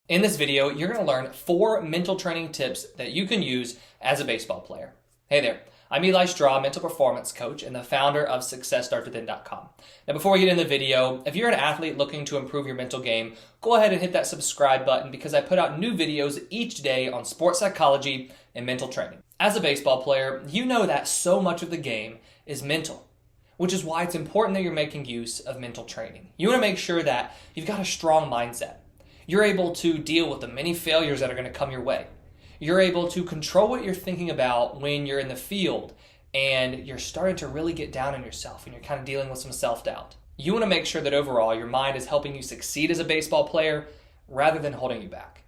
In this video, you're going to learn 4 mental training tips that you can use as a baseball player. Hey there, I'm Eli Straw, mental performance coach and the founder of SuccessStartsWithin.com. Now before we get into the video, if you're an athlete looking to improve your mental game, go ahead and hit that subscribe button because I put out new videos each day on sports psychology and mental training. As a baseball player, you know that so much of the game is mental, which is why it's important that you're making use of mental training. You want to make sure that you've got a strong mindset. You're able to deal with the many failures that are going to come your way. You're able to control what you're thinking about when you're in the field and you're starting to really get down on yourself and you're kind of dealing with some self-doubt. You want to make sure that overall your mind is helping you succeed as a baseball player rather than holding you back.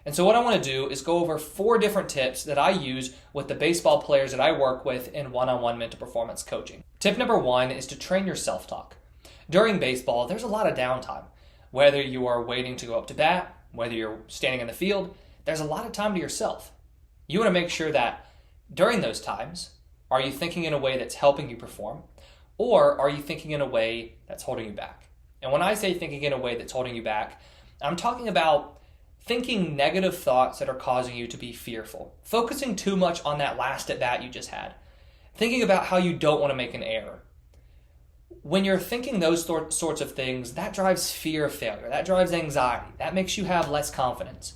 And so what I want to do is go over 4 different tips that I use with the baseball players that I work with in one-on-one mental performance coaching. Tip number 1 is to train your self-talk. During baseball, there's a lot of downtime. Whether you are waiting to go up to bat, whether you're standing in the field, there's a lot of time to yourself. You want to make sure that during those times, are you thinking in a way that's helping you perform, or are you thinking in a way that's holding you back? And when I say thinking in a way that's holding you back, I'm talking about thinking negative thoughts that are causing you to be fearful, focusing too much on that last at bat you just had, thinking about how you don't want to make an error. When you're thinking those sorts of things, that drives fear of failure, that drives anxiety, that makes you have less confidence.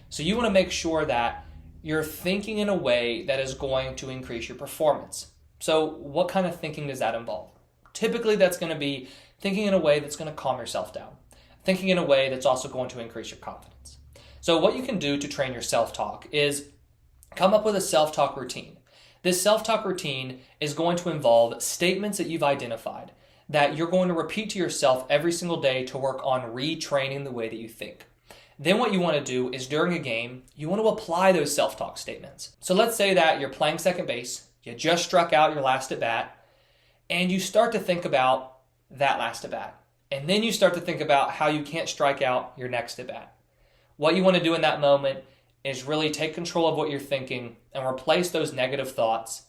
So you want to make sure that you're thinking in a way that is going to increase your performance. So what kind of thinking does that involve? Typically that's going to be thinking in a way that's going to calm yourself down, thinking in a way that's also going to increase your confidence. So what you can do to train your self-talk is come up with a self-talk routine. This self-talk routine is going to involve statements that you've identified that you're going to repeat to yourself every single day to work on retraining the way that you think. Then what you want to do is during a game, you want to apply those self-talk statements. So let's say that you're playing second base, you just struck out your last at bat, and you start to think about that last at bat. And then you start to think about how you can't strike out your next at bat. What you want to do in that moment is really take control of what you're thinking and replace those negative thoughts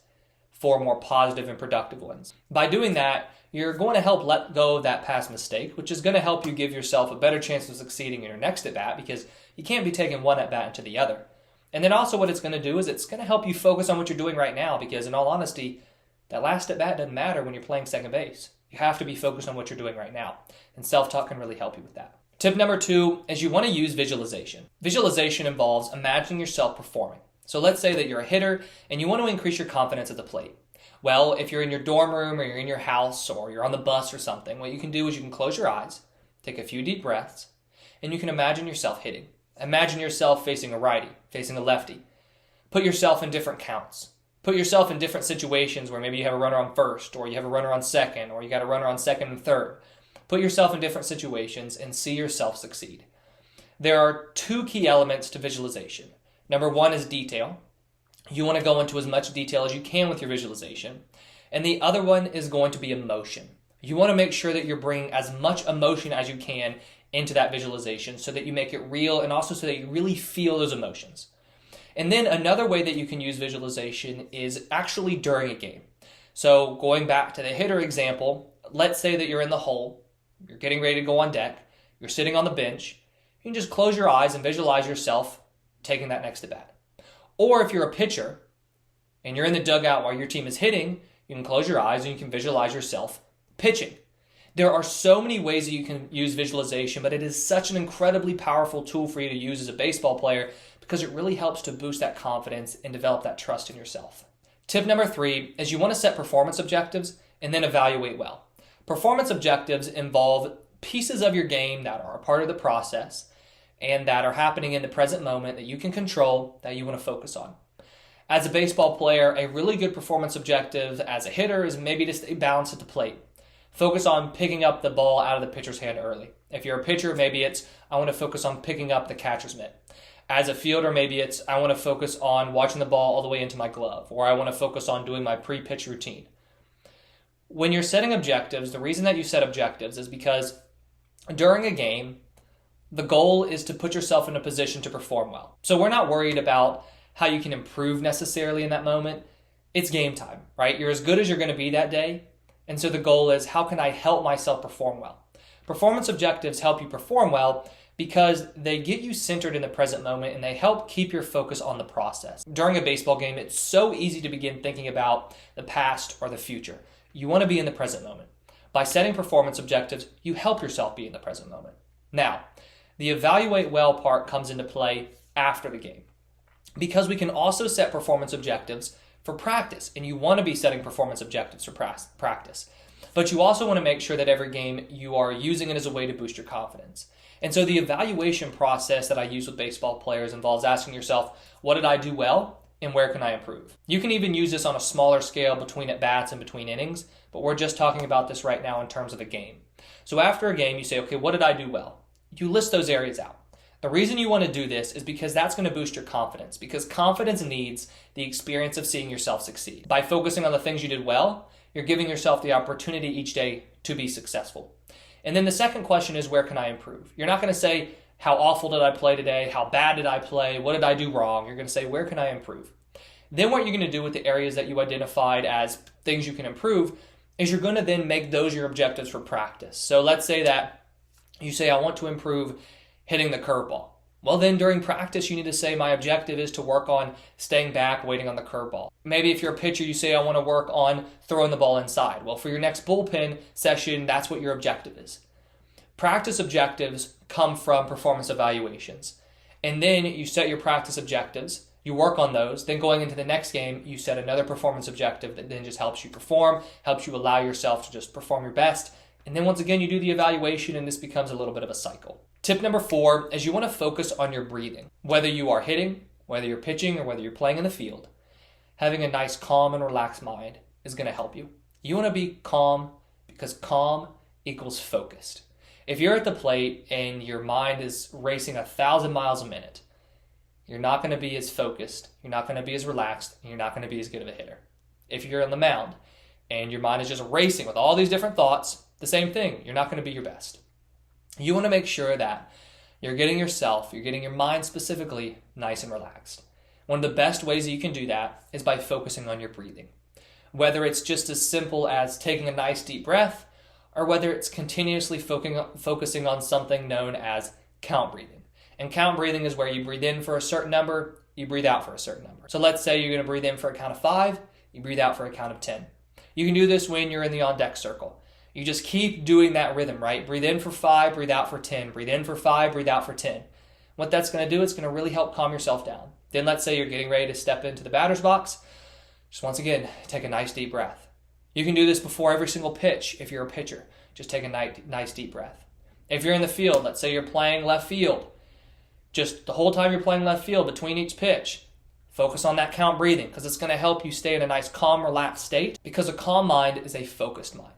for more positive and productive ones. By doing that, you're going to help let go of that past mistake, which is going to help you give yourself a better chance of succeeding in your next at-bat because you can't be taking one at-bat into the other. And then also what it's going to do is it's going to help you focus on what you're doing right now because in all honesty, that last at-bat doesn't matter when you're playing second base. You have to be focused on what you're doing right now. And self-talk can really help you with that. Tip number 2 is you want to use visualization. Visualization involves imagining yourself performing. So let's say that you're a hitter and you want to increase your confidence at the plate. Well, if you're in your dorm room or you're in your house or you're on the bus or something, what you can do is you can close your eyes, take a few deep breaths, and you can imagine yourself hitting. Imagine yourself facing a righty, facing a lefty. Put yourself in different counts. Put yourself in different situations where maybe you have a runner on first or you have a runner on second or you got a runner on second and third. Put yourself in different situations and see yourself succeed. There are 2 key elements to visualization. Number 1 is detail. You want to go into as much detail as you can with your visualization. And the other one is going to be emotion. You want to make sure that you're bringing as much emotion as you can into that visualization so that you make it real and also so that you really feel those emotions. And then another way that you can use visualization is actually during a game. So going back to the hitter example, let's say that you're in the hole, you're getting ready to go on deck, you're sitting on the bench, you can just close your eyes and visualize yourself taking that next at bat. Or if you're a pitcher and you're in the dugout while your team is hitting, you can close your eyes and you can visualize yourself pitching. There are so many ways that you can use visualization, but it is such an incredibly powerful tool for you to use as a baseball player because it really helps to boost that confidence and develop that trust in yourself. Tip number 3 is you want to set performance objectives and then evaluate well. Performance objectives involve pieces of your game that are a part of the process and that are happening in the present moment that you can control, that you want to focus on. As a baseball player, a really good performance objective as a hitter is maybe to stay balanced at the plate. Focus on picking up the ball out of the pitcher's hand early. If you're a pitcher, maybe it's, I want to focus on picking up the catcher's mitt. As a fielder, maybe it's, I want to focus on watching the ball all the way into my glove, or I want to focus on doing my pre-pitch routine. When you're setting objectives, the reason that you set objectives is because during a game, the goal is to put yourself in a position to perform well. So we're not worried about how you can improve necessarily in that moment. It's game time, right? You're as good as you're going to be that day. And so the goal is, how can I help myself perform well? Performance objectives help you perform well because they get you centered in the present moment and they help keep your focus on the process. During a baseball game, it's so easy to begin thinking about the past or the future. You want to be in the present moment. By setting performance objectives, you help yourself be in the present moment. Now, the evaluate well part comes into play after the game, because we can also set performance objectives for practice, and you want to be setting performance objectives for practice. But you also want to make sure that every game you are using it as a way to boost your confidence. And so the evaluation process that I use with baseball players involves asking yourself, what did I do well and where can I improve? You can even use this on a smaller scale between at-bats and between innings, but we're just talking about this right now in terms of a game. So after a game, you say, okay, what did I do well? You list those areas out. The reason you want to do this is because that's going to boost your confidence, because confidence needs the experience of seeing yourself succeed. By focusing on the things you did well, you're giving yourself the opportunity each day to be successful. And then the second question is, where can I improve? You're not going to say, how awful did I play today? How bad did I play? What did I do wrong? You're going to say, where can I improve? Then what you're going to do with the areas that you identified as things you can improve is you're going to then make those your objectives for practice. So let's say that you say, I want to improve hitting the curveball. Well, then during practice, you need to say, my objective is to work on staying back, waiting on the curveball. Maybe if you're a pitcher, you say, I want to work on throwing the ball inside. Well, for your next bullpen session, that's what your objective is. Practice objectives come from performance evaluations. And then you set your practice objectives, you work on those, then going into the next game, you set another performance objective that then just helps you perform, helps you allow yourself to just perform your best. And then once again, you do the evaluation and this becomes a little bit of a cycle. Tip number 4 is you want to focus on your breathing. Whether you are hitting, whether you're pitching, or whether you're playing in the field, having a nice calm and relaxed mind is going to help you. You want to be calm because calm equals focused. If you're at the plate and your mind is racing 1,000 miles a minute, you're not going to be as focused, you're not going to be as relaxed, and you're not going to be as good of a hitter. If you're on the mound and your mind is just racing with all these different thoughts, the same thing, you're not going to be your best. You want to make sure that you're getting your mind specifically nice and relaxed. One of the best ways that you can do that is by focusing on your breathing. Whether it's just as simple as taking a nice deep breath, or whether it's continuously focusing on something known as count breathing. And count breathing is where you breathe in for a certain number, you breathe out for a certain number. So let's say you're going to breathe in for a count of 5, you breathe out for a count of 10. You can do this when you're in the on-deck circle. You just keep doing that rhythm, right? Breathe in for 5, breathe out for 10. Breathe in for 5, breathe out for 10. What that's going to do, it's going to really help calm yourself down. Then let's say you're getting ready to step into the batter's box. Just once again, take a nice deep breath. You can do this before every single pitch if you're a pitcher. Just take a nice deep breath. If you're in the field, let's say you're playing left field. Just the whole time you're playing left field, between each pitch, focus on that count breathing because it's going to help you stay in a nice, calm, relaxed state, because a calm mind is a focused mind.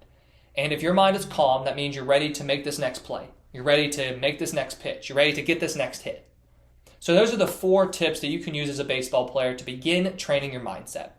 And if your mind is calm, that means you're ready to make this next play. You're ready to make this next pitch. You're ready to get this next hit. So those are the 4 tips that you can use as a baseball player to begin training your mindset.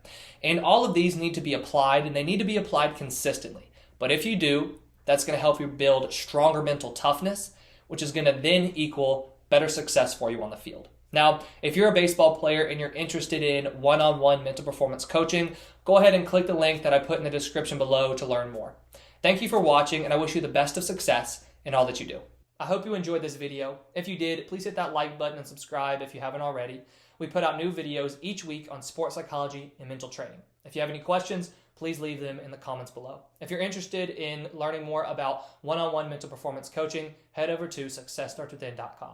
And all of these need to be applied, and they need to be applied consistently. But if you do, that's going to help you build stronger mental toughness, which is going to then equal better success for you on the field. Now, if you're a baseball player and you're interested in one-on-one mental performance coaching, go ahead and click the link that I put in the description below to learn more. Thank you for watching, and I wish you the best of success in all that you do. I hope you enjoyed this video. If you did, please hit that like button and subscribe if you haven't already. We put out new videos each week on sports psychology and mental training. If you have any questions, please leave them in the comments below. If you're interested in learning more about one-on-one mental performance coaching, head over to successstartswithin.com.